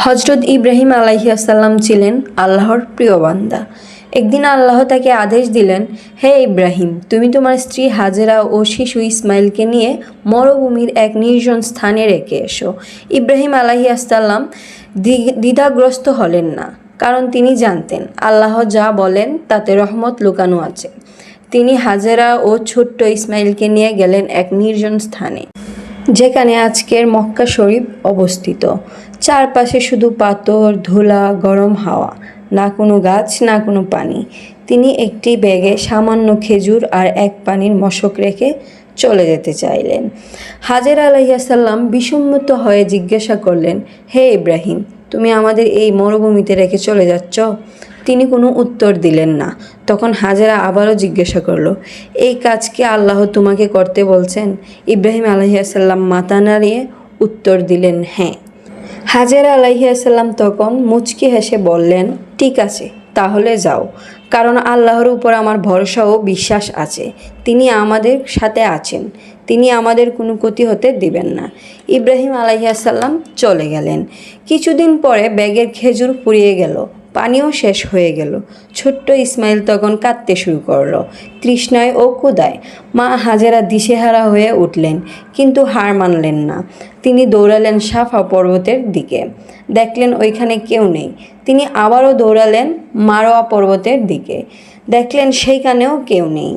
হজরত ইব্রাহিম আলাইহিসসালাম ছিলেন আল্লাহর প্রিয় বান্দা। একদিন আল্লাহ তাকে আদেশ দিলেন, হে ইব্রাহিম, তুমি তোমার স্ত্রী হাজেরা ও শিশু ইসমাইলকে নিয়ে মরুভূমির এক নির্জন স্থানে রেখে এসো। ইব্রাহিম আলাইহিসসালাম দ্বিধাগ্রস্ত হলেন না, কারণ তিনি জানতেন আল্লাহ যা বলেন তাতে রহমত লুকানো আছে। তিনি হাজেরা ও ছোট্ট ইসমাইলকে নিয়ে গেলেন এক নির্জন স্থানে, যেখানে আজকের মক্কা শরীফ অবস্থিত। চারপাশে শুধু পাথর, ধুলা, গরম হাওয়া, না কোনো গাছ, না কোনো পানি। তিনি একটি ব্যাগে সামান্য খেজুর আর এক পানির মশক রেখে চলে যেতে চাইলেন। হাজেরা আলাইহিসসালাম বিস্মিত হয়ে জিজ্ঞাসা করলেন, হে ইব্রাহিম, তুমি আমাদের এই মরুভূমিতে রেখে চলে যাচ্ছ? তিনি কোনো উত্তর দিলেন না। তখন হাজেরা আবারও জিজ্ঞাসা করলো, এই কাজ কি আল্লাহ তোমাকে করতে বলছেন? ইব্রাহিম আলাইহিসসালাম মাথা নাড়িয়ে উত্তর দিলেন, হ্যাঁ। হাজেরা আলাইহিসসালাম তখন মুচকি হেসে বললেন, ঠিক আছে, তাহলে যাও, কারণ আল্লাহর উপর আমার ভরসা ও বিশ্বাস আছে। তিনি আমাদের সাথে আছেন, তিনি আমাদের কোনো ক্ষতি হতে দিবেন না। ইব্রাহিম আলাইহিসসালাম চলে গেলেন। কিছুদিন পরে ব্যাগের খেজুর ফুরিয়ে গেল, পানিও শেষ হয়ে গেল। ছোট্ট ইসমাইল তখন কাঁদতে শুরু করলো, তৃষ্ণায় ও ক্ষুধায়। মা হাজেরা দিশেহারা হয়ে উঠলেন, কিন্তু হার মানলেন না। তিনি দৌড়ালেন সাফা পর্বতের দিকে, দেখলেন ওইখানে কেউ নেই। তিনি আবারও দৌড়ালেন মারোয়া পর্বতের দিকে, দেখলেন সেইখানেও কেউ নেই।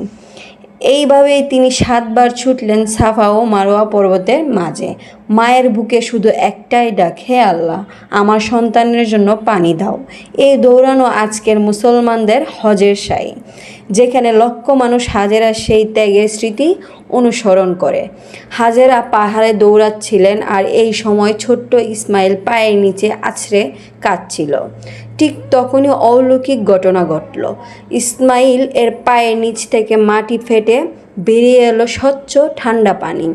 এইভাবেই তিনি 7 বার ছুটলেন সাফা ও মারোয়া পর্বতের মাঝে। মায়ের বুকে শুধু একটাই ডাক, হে আল্লাহ, আমার সন্তানের জন্য পানি দাও। এই দৌড়ানো আজকের মুসলমানদের হজের সাই, যেখানে লক্ষ মানুষ হাজেরা সেই ত্যাগের স্মৃতি অনুসরণ করে। হাজেরা পাহাড়ে দৌড়াচ্ছিলেন, আর এই সময় ছোট্ট ইসমাইল পায়ের নিচে আছড়ে কাঁদছিল। ঠিক তখনই অলৌকিক ঘটনা ঘটল। ইসমাইল এর পায়ের নিচ থেকে মাটি ফেটে বেরিয়ে এলো স্বচ্ছ ঠান্ডা পানি।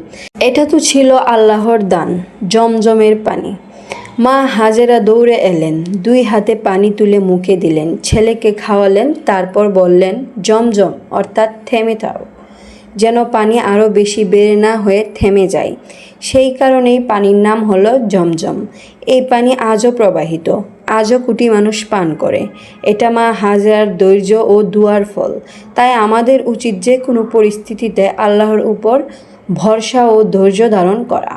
এটা তো ছিল আল্লাহর দান, জমজমের পানি। মা হাজেরা দৌড়ে এলেন, 2 হাতে পানি তুলে মুখে দিলেন, ছেলেকে খাওয়ালেন, তারপর বললেন, জমজম অর্থাৎ থেমে যাও, যেন পানি আরও বেশি বেড়ে না হয়ে থেমে যায়। সেই কারণেই পানির নাম হলো জমজম। এই পানি আজও প্রবাহিত, আজও কোটি মানুষ পান করে। এটা মা হাজেরার ধৈর্য ও দুয়ার ফল। তাই আমাদের উচিত যে কোনো পরিস্থিতিতে আল্লাহর উপর ভরসা ও ধৈর্য ধারণ করা।